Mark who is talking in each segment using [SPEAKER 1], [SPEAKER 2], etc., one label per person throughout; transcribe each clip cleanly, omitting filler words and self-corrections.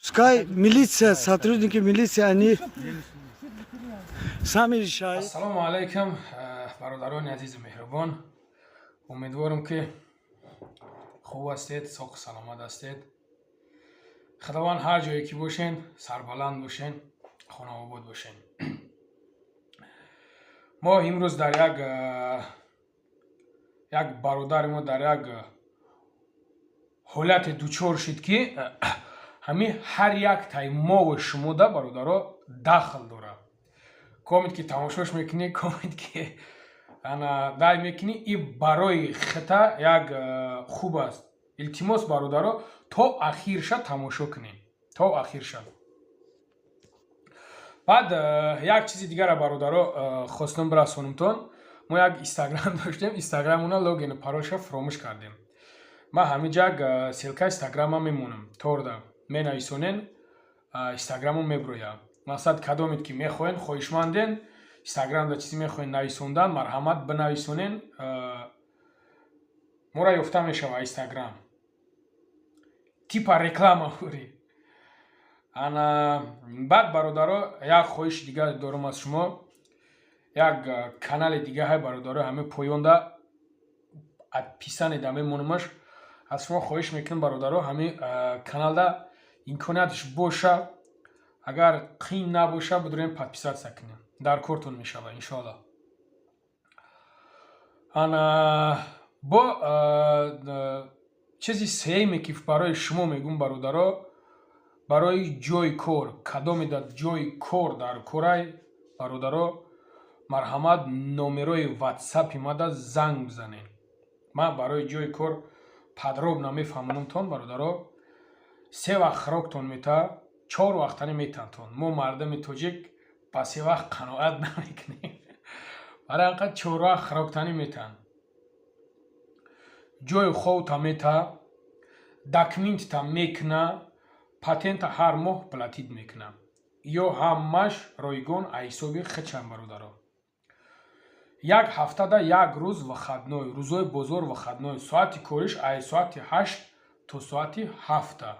[SPEAKER 1] Пускай милиция, сотрудники милиции, они сами решают.
[SPEAKER 2] Ассаламу алейкум, бародарони азизи меҳрубон. Умедворам ки хуб ҳастед, соҳу саломат ҳастед. Худованд ҳар ҷое ки бошен, сарбаланд бошен, хонаобод бошен. Мо имрӯз дар як бародари мо дар як ҳолате дучор шуд ки ҳамин ҳар як таи мову шумода бародаро дахл дорад. Комед ки тамошош мекунӣ, комед ки дай мекунӣ, и барои хита як хуб аст. Илтимос бародаро то ахирша тамошо кунем, то ахирша. Баъд як чизи дигара бародаро хостам бирасонамтон. Мо як инстаграм доштем, инстаграмуна логин паролша фаромӯш кардем. Ман ҳамиҷак силка инстаграма мемонам, торда менависонен, инстаграму меброя. Мақсад кадомед ки мехоҳен, хоҳишманден, инстаграмда чизе мехоҳен нависондан, марҳамат бинависонен, мора ёфта мешава инстаграм. Типа реклама ҳури. Баъд бародаро як хоҳиши дига дорам аз шумо. Як канали дигаҳай бародаро ҳаме поёнда подписанеда мемонамаш. Аз шумо хоҳиш мекунам бародаро ҳами каналда имкониятш боша, агар қин набоша бидурем подписатсия кунем. Дар кортон мешава иншоалло. Бо чизи сеюме ки барои шумо мегум бародаро, барои ҷои кор, кадомеда ҷои кор дар корай бародаро, марҳамат номерои ватсапи мада занг бизанед. Ман барои ҷои кор подробно мефаҳмонамтон бародаро. 3 вақт хӯроктон мета, 4 вақтане метантон. Мо мардами тоҷик ба 3 вақт қаноат намекунем. Барои анқад 4 вақт хӯроктанӣ метан. ҷои ховта мета, документта мекуна, патента ҳар моҳ платид мекуна. Ё ҳамаш ройгон аз ҳисоби хичам бародаро. Як ҳафтада як рӯз вахадной, рӯзои бозор вахадной, соати кориш аз соати 8 то соати 7.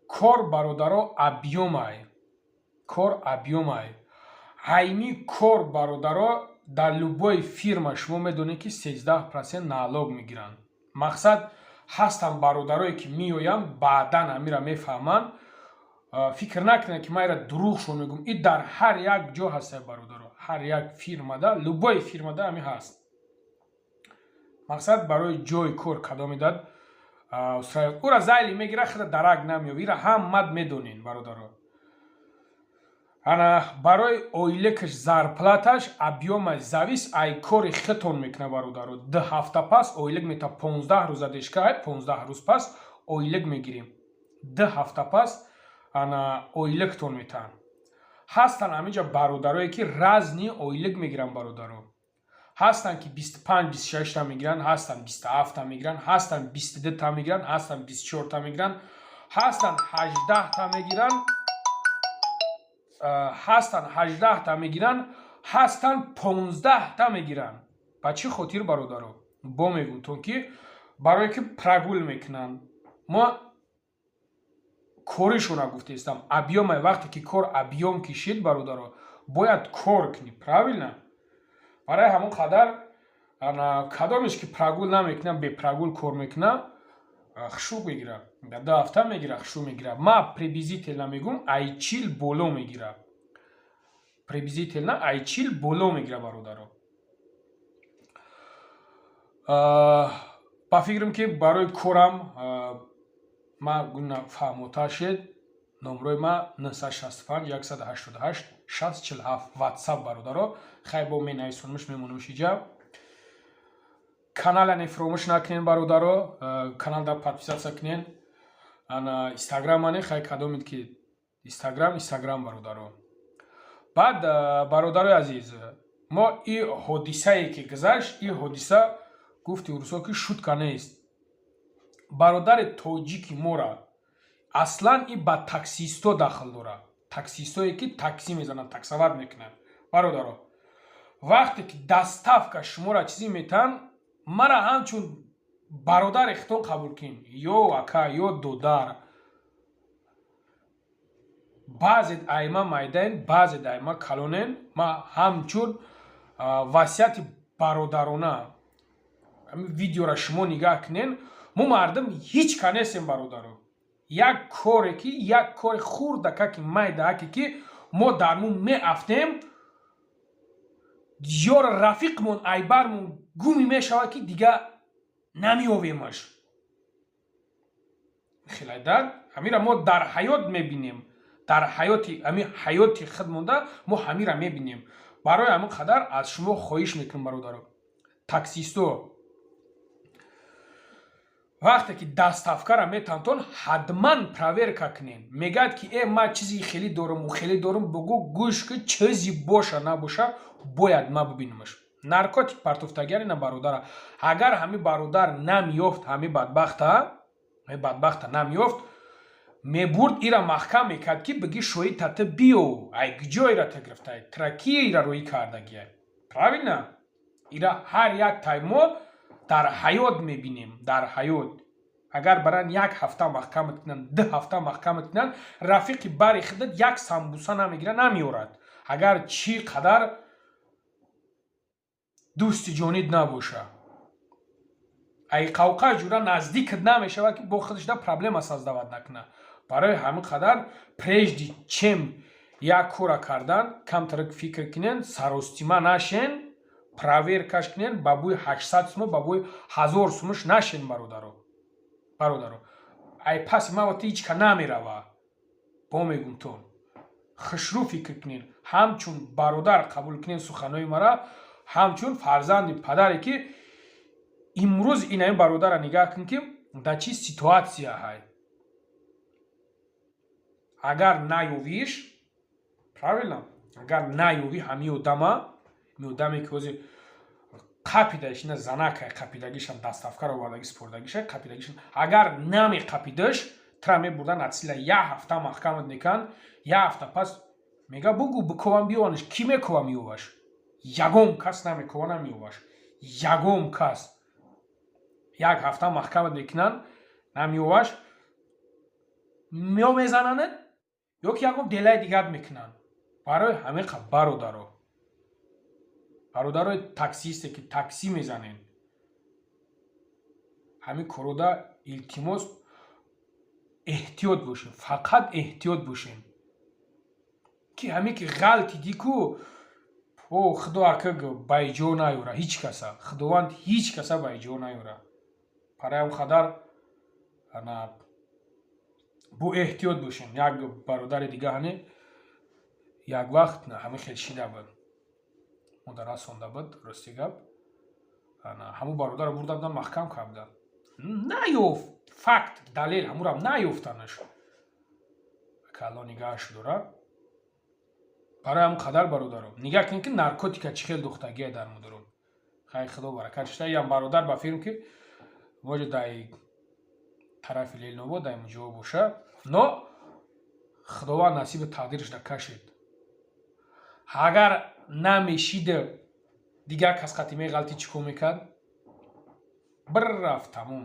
[SPEAKER 2] Кор бародаро объёмай. Кор объёмай. Ҳайни кор бародаро дар любой фирма шумо медонед ки 13% налог мегиранд. Мақсад ҳастанд бародарое ки меоянд баъдан амира мефаҳманд. Фикр накунед ки ман ира дурӯғшон мегӯям. И дар ҳар як ҷо ҳаст бародаро. Ҳар як фирмада, любой фирмада ҳамин ҳаст. Мақсад барои ҷои кор кадомедад Австралия. Ура зайли мегира хида дарак намеёвад. Ира ҳамат медонен бародаро. Барои оилакаш зарплаташ объёмаш завис ай кори хитон мекуна бародаро. 2 ҳафта пас оилак мета 15 рӯза дешка, 15 рӯз пас оилак мегирем. 2 ҳафта пас оилактон метаҳанд. Ҳастанд ҳаминҷа бародарое ки разни оилак мегиранд бародаро. Ҳастанд ки 25-26 та мегиранд, ҳастанд 27 та мегиранд, ҳастанд 22 та мегиранд, ҳастанд 24 та мегиранд, ҳастанд 18 та мегиранд, ҳастанд 18 та мегиранд, ҳастанд 15 та мегиранд. Ба чӣ хотир бародаро? Бо мегӯтон ки барое ки прогул мекунанд. Мо коришона гуфтаистам. Объёмай вақте ки кор объём кишид бародаро, бояд кор кунӣ, правильно? Барои ҳамон қадар кадомеш ки прогул намекунам, бепрогул кор мекуна, хушук мегира. 2 ҳафта мегира, хушук мегира. Ман приблизительно мегӯм ай 40 боло мегира. Приблизительно ай 40 боло мегира бародаро. Ба фикрам ки барои корам ман гуна фаҳмота шед. Номрои ман 965 188 647 ватсап бародаро. Хай бо менависонамш мемонамш иҷа. Каналани фаромӯш накунед бародаро. Каналда подписатсия кунед. Инстаграмани хай кадомед ки Инстаграм бародаро. Баъд бародарои азиз, мо и ҳодисае ки гузашт, и ҳодиса гуфти урусо ки шутка нест. Бародари тоҷики мора аслан и ба таксисто дахл дорад. Таксистое ки такси мезанад, таксоват мекунад. Бародаро, вақте ки доставка шумора чизе метаҳанд, мара ҳамчун бародар ихтон қабул кин ё ака ё додар баъзед айма майдаен баъзед айма калонен ма ҳамчун васияти бародарона видеора шумо нигаҳ кинен мо мардум ҳеҷ ка нестем бародаро як коре ки як кори хурдакаки майдааке ки мо дар му меафтем ё рафиқмон айбармон гуми мешавад ки дига намеовемаш хелайдан ҳамира мо дар ҳаёт мебинем дар ҳаёти ҳами ҳаёти худ монда мо ҳамира мебинем барои ҳамин қадар аз шумо хоҳиш мекунам бародаро таксисто вақте ки дастафкара метавонтон ҳатман проверка кунен мегӯяд ки ма чизи хеле дорам хеле дорам бугӯ гӯш ки чизи боша набоша бояд ма бибинамаш наркотик партофтагарина бародара агар ҳами бародар намёфт ҳами бадбахта намёфт мебурд ира маҳкам мекард ки биги шои тата биё ай куҷо ира та гирифтай траки ира рӯӣ кардагия правильно ира ҳар як таймо дар ҳаёт мебинем дар ҳаёт агар баран як ҳафта маҳкамат кунанд 2 ҳафта маҳкамат кунанд рафиқи бари худат як самбуса намегира намеорад агар чӣ қадар дӯсти ҷонид набоша ай қавқа ҷура наздикат намешавад ки бо худашда проблема создавад накуна барои ҳамин қадар прежди чем як кора кардан камтарак фикр кунен саростима нашен проверкаш кунен ба бӯи 800 сум ба бӯи 1000 сумаш нашен бародаро ай паси ма вақти ҳеҷ ка намерава бо мегумтон хушрӯ фикр кунен ҳамчун бародар қабул кунен суханои мара ҳамчун фарзанди падаре ки имрӯз инаин бародара нигаҳ кун ки дар чӣ ситуатсия ҳай агар наёвиш правильно агар наёви ҳами одаме ки ҳозир қапидаш ина занака қапидагишан дастафкар овардаги спордагиша қапидагишан агар намеқапидаш тра мебурдан атсила як ҳафта маҳкамат мекан як ҳафта пас мега бугӯ биковам биёванаш ки мекова миёваш ягон кас намекова намиёваш ягон кас як ҳафта маҳкамат мекунанд намиёваш ё мезананад ё ки ягон делаи дигар мекунанд барои ҳамин қа бародарои таксисте ки такси мезанен ҳамин корода илтимос эҳтиёт бошен фақат эҳтиёт бошен ки ҳамин ки ғалти дику худо ака байҷо наёра ҳеҷ каса худованд ҳеҷ каса байҷо наёра барои ҳамин қадар бо эҳтиёт бошен як бародари дига ҳане як вақт ҳамин хел шида буд модар расонда буд рости гап ҳамун бародарро бурдан маҳкам кардан наёфт факт далел ҳамурам наёфтанаш калло нигаҳаш дора барои ҳамин қадар бародаро нигаҳ кунед ки наркотика чӣ хел духтагия дар мудорон хай худо баракат шуда ям бародар ба фирм ки моҷа дай тарафи лелнобод дай муҷо боша но худованд насиби тақдирашда кашид агар намешида дигар кас қати меғалти чӣ кор мекард биррафт тамом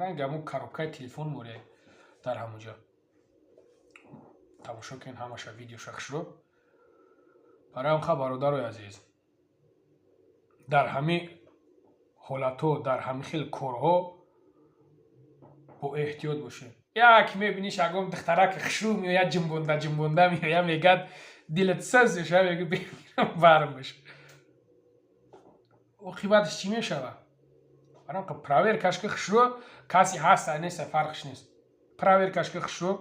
[SPEAKER 2] ранги ҳамун коробкаи телефон море дар ҳамунҷо тамошо кунед ҳамаша видео шахшро барои ҳам ха бародарои азиз дар ҳамин ҳолатҳо дар ҳамин хел корҳо бо эҳтиёт бошед як мебиниш ягон духтарак хушрӯ меояд ҷумбонда меояд мегӯяд дилат саз мешавад мегӯ бемирам бармаш оқибаташ чӣ мешавад барам проверкаш ки хушрӯ каси ҳаст ай нест фарқш нест проверкаш ки хушрӯ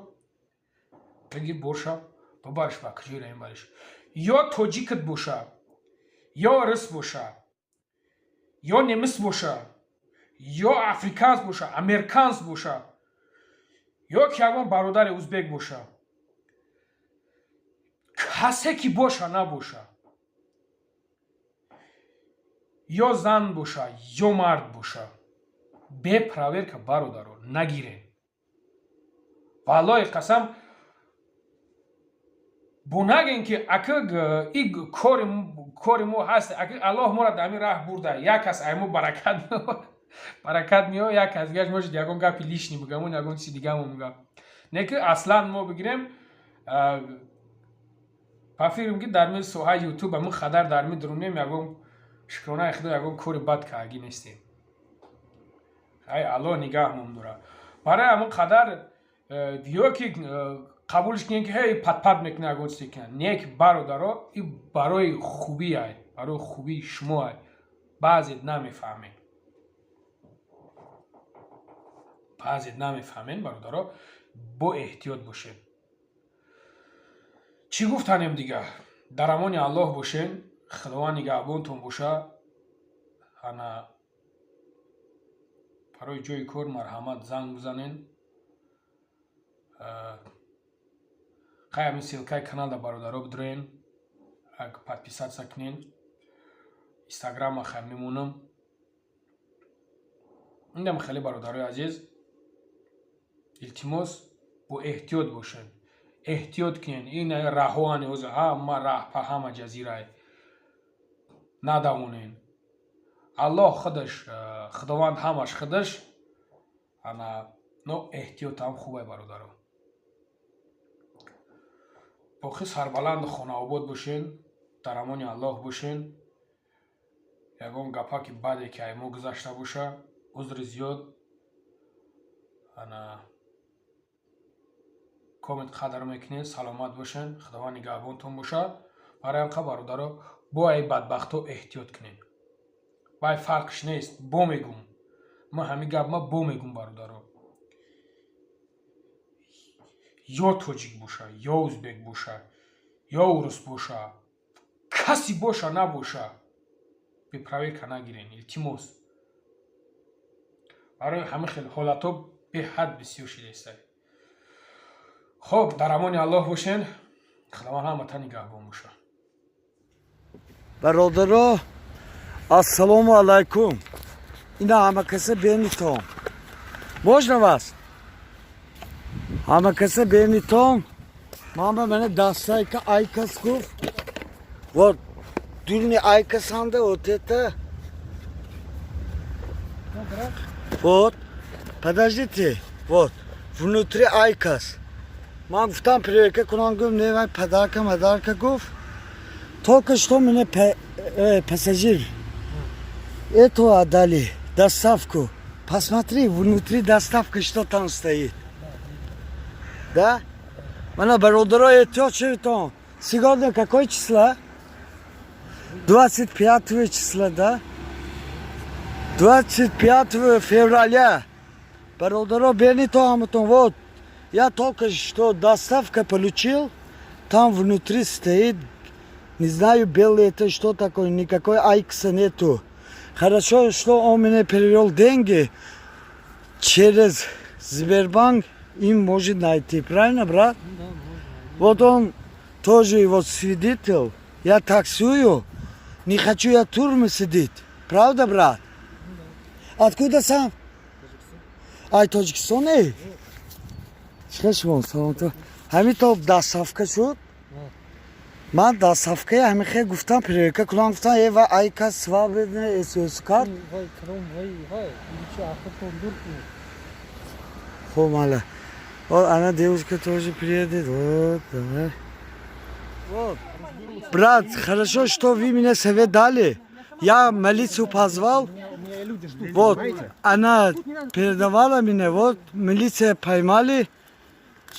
[SPEAKER 2] бигир боша бибарш ба куҷоира мебариш ё тоҷикат боша ё рус боша ё немис боша ё африканс боша американс боша ё ки ягон бародари узбек боша касе ки боша набоша ё зан боша ё мард боша бепроверка бародаро нагирен валлоҳи қасам бунагем ки ака и кори мо ҳаст ака аллоҳ моро дар ҳамин раҳ бурда як кас аймо баракат мео як кас гаш мошид ягон гапи лишни мегамон ягон чизи дигамо мегам не ки аслан мо бигирем ба фикрам ки дар миёни соҳаи ютуб ҳамин қадар дар медурунем ягон шукронаи худо ягон кори бад кардагӣ нестем ай аллоҳ нигаҳмон дора барои ҳамин қадар ё ки қабулш кунем ки ҳей пат мекунем ягон чизе кунем не ки бародаро и барои хубиай барои хубии шумоай баъзет намефаҳмем бародаро бо эҳтиёт бошем чӣ гуфтанем дигар дар амони аллоҳ бошем худованд нигаҳбонтон боша ана барои ҷои кор марҳамат занг бизанен қай ҳамин силкаи каналда бародаро бидурен ак подписатся кунен инстаграма хай мемонам индам хеле бародарои азиз илтимос бо эҳтиёт бошед эҳтиёт кунен ин раҳоани ҳозир ҳама раҳ па ҳама ҷазирае надавонен аллоҳ худаш худованд ҳамаш худаш ана но эҳтиётам хубай бародаро боқӣ сарбаланду хонаобод бошен дар амони аллоҳ бошен ягон гапаки баде ки аймо гузашта боша узри зиёд ана комент қадар мекунед саломат бошен худованд нигаҳбонтон боша барои ҳамқа бародаро бо ай бадбахто эҳтиёт кунед бай фарқш нест бо мегум ма ҳамин гап ма бо мегум бародаро ё тоҷик боша ё ӯзбек боша ё урус боша каси боша набоша бепроверка нагирен илтимос барои ҳамин хел ҳолатҳо беҳад бисёр шидестай хоб дар амони аллоҳ бошен худованд ҳаматан нигаҳбон боша
[SPEAKER 1] бародаро ассалому алайкум ина ҳама каса бенитон можно вас ҳама каса бенитон мама мана дастайка айкас гуфт вот дурни айкасанда вот это вот подождите вот внутри айкас ман гуфтам проверка кунам гуфт не ман подарка гуфт только что мне пассажир эту отдали доставку посмотри внутри доставка что там стоит да мана бародаро эҳтиёт шавитон сегодня какое число 25 числа да 25 февраля бародаро бенито ҳаматон вот я только что доставка получил там внутри стоит не знаю белый это что такое никакой айкса нету хорошо что он мне перевел деньги через Сбербанк им может найти правильно брат вот он тоже его свидетель я таксую не хочу я в тюрьме сидеть правда брат откуда сам ай Тоҷикистон чешмон саломто ҳамин то доставка шуд ман доставкаи ҳамин хел гуфтам проверка кунам гуфтам ева айка свободный СОС карт хуб мала вот она девушка тоже приедет вот давай вот брат хорошо что вы меня совет дали я милицию позвал вот она передавала меня вот милиция поймали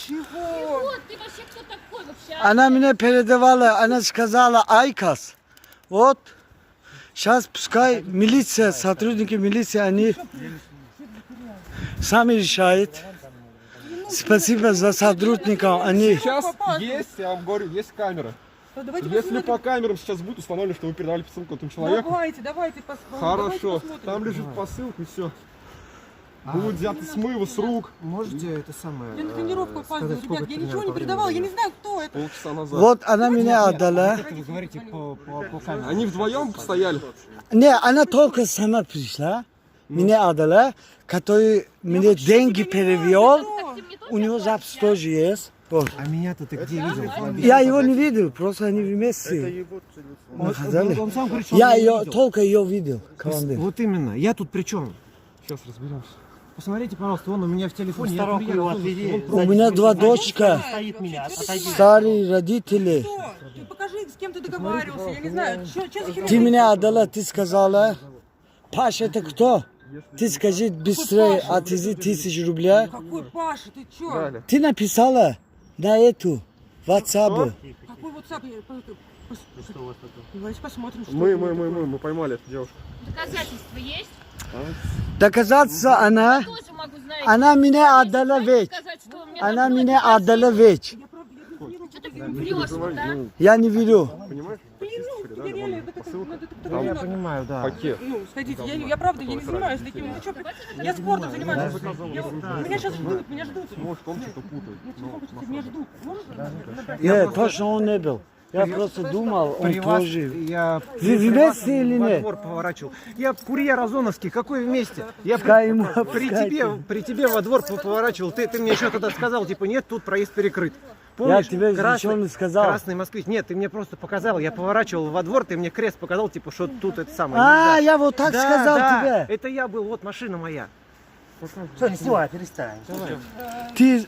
[SPEAKER 3] Ты вообще кто такой вообще?
[SPEAKER 1] она меня передавала она сказала айкас вот сейчас пускай милиция сотрудники милиции они сами решают спасибо за сотрудников они
[SPEAKER 4] Сейчас есть, я вам говорю, есть камера. Если по камерам сейчас будет установлено, что вы передали посылку этому человеку,
[SPEAKER 5] Давайте посмотрим.
[SPEAKER 4] хорошо, там лежит посылка и все. Будут взяты смывы с рук.
[SPEAKER 6] Можете это самое...
[SPEAKER 5] Я на тренировку опаздываю, ребят, я ничего не передавала, я не знаю, кто это.
[SPEAKER 4] Полчаса назад.
[SPEAKER 1] вот она меня отдала
[SPEAKER 6] Вы говорите по камере.
[SPEAKER 4] Они вдвоем стояли.
[SPEAKER 1] не она только сама пришла меня отдала который мне деньги перевел у него запись тоже есть Вот.
[SPEAKER 6] А меня-то ты где видел?
[SPEAKER 1] Я его не видел, просто они вместе находили.
[SPEAKER 6] Он сам говорит, что
[SPEAKER 1] Я
[SPEAKER 6] он меня
[SPEAKER 1] ее,
[SPEAKER 6] видел.
[SPEAKER 1] только ее видел. Командир.
[SPEAKER 6] Вот именно. Я тут при чем?
[SPEAKER 4] Сейчас разберемся.
[SPEAKER 6] Посмотрите, пожалуйста, он у меня в телефоне. Я
[SPEAKER 3] Старуху
[SPEAKER 6] курьер,
[SPEAKER 3] его
[SPEAKER 6] он
[SPEAKER 3] отведи.
[SPEAKER 1] У меня два дочка,
[SPEAKER 3] Стоит меня, отойди.
[SPEAKER 1] старые родители.
[SPEAKER 5] Что? Ты покажи, с кем ты договаривался, я не знаю. Что за херня?
[SPEAKER 1] Ты меня отдала, ты сказала. Паша, это кто? Ты скажи быстрее, отвези 1000 рублей.
[SPEAKER 5] Какой Паша, ты чё?
[SPEAKER 4] Далее.
[SPEAKER 1] Ты написала на эту WhatsApp.
[SPEAKER 5] Какой WhatsApp? Давайте посмотрим, что
[SPEAKER 4] Мы поймали эту девушку.
[SPEAKER 7] Доказательства есть?
[SPEAKER 1] Доказаться она,
[SPEAKER 7] Тоже могу знать.
[SPEAKER 1] она меня отдала ведь.
[SPEAKER 7] Сказать, что у меня
[SPEAKER 1] Она
[SPEAKER 7] там было
[SPEAKER 1] меня
[SPEAKER 7] красиво.
[SPEAKER 1] отдала ведь.
[SPEAKER 7] Что ты врешь, да?
[SPEAKER 1] Я не верю.
[SPEAKER 4] Понимаешь?
[SPEAKER 5] Тебе реально, это как
[SPEAKER 6] Да, я понимаю, да.
[SPEAKER 4] Пакет.
[SPEAKER 5] Ну, сходите, я правда, я не занимаюсь таким. Ну что, я спортом занимаюсь. Меня сейчас ждут, меня ждут.
[SPEAKER 4] Может, он что-то путает.
[SPEAKER 5] Я телефон хочу, меня ждут. Можешь набрать?
[SPEAKER 1] Нет, точно он не был. Я просто думал, он
[SPEAKER 6] При вас
[SPEAKER 1] тоже.
[SPEAKER 6] я
[SPEAKER 1] Вы
[SPEAKER 6] при вас
[SPEAKER 1] вместе или
[SPEAKER 6] во
[SPEAKER 1] нет?
[SPEAKER 6] двор поворачивал. Я курьер Озоновский, какой вместе? Я
[SPEAKER 1] Пускай ему,
[SPEAKER 6] при
[SPEAKER 1] пускай.
[SPEAKER 6] при тебе во двор поворачивал. Ты мне еще тогда сказал, типа, нет, тут проезд перекрыт.
[SPEAKER 1] Я тебе ничего не сказал.
[SPEAKER 6] Красный москвич. Нет, ты мне просто показал. Я поворачивал во двор, ты мне крест показал, типа, что тут это самое.
[SPEAKER 1] А,
[SPEAKER 6] нельзя.
[SPEAKER 1] я вот так
[SPEAKER 6] Да,
[SPEAKER 1] сказал
[SPEAKER 6] да,
[SPEAKER 1] тебе.
[SPEAKER 6] это я был, вот машина моя.
[SPEAKER 3] Все, не снимай, перестань.
[SPEAKER 1] Ты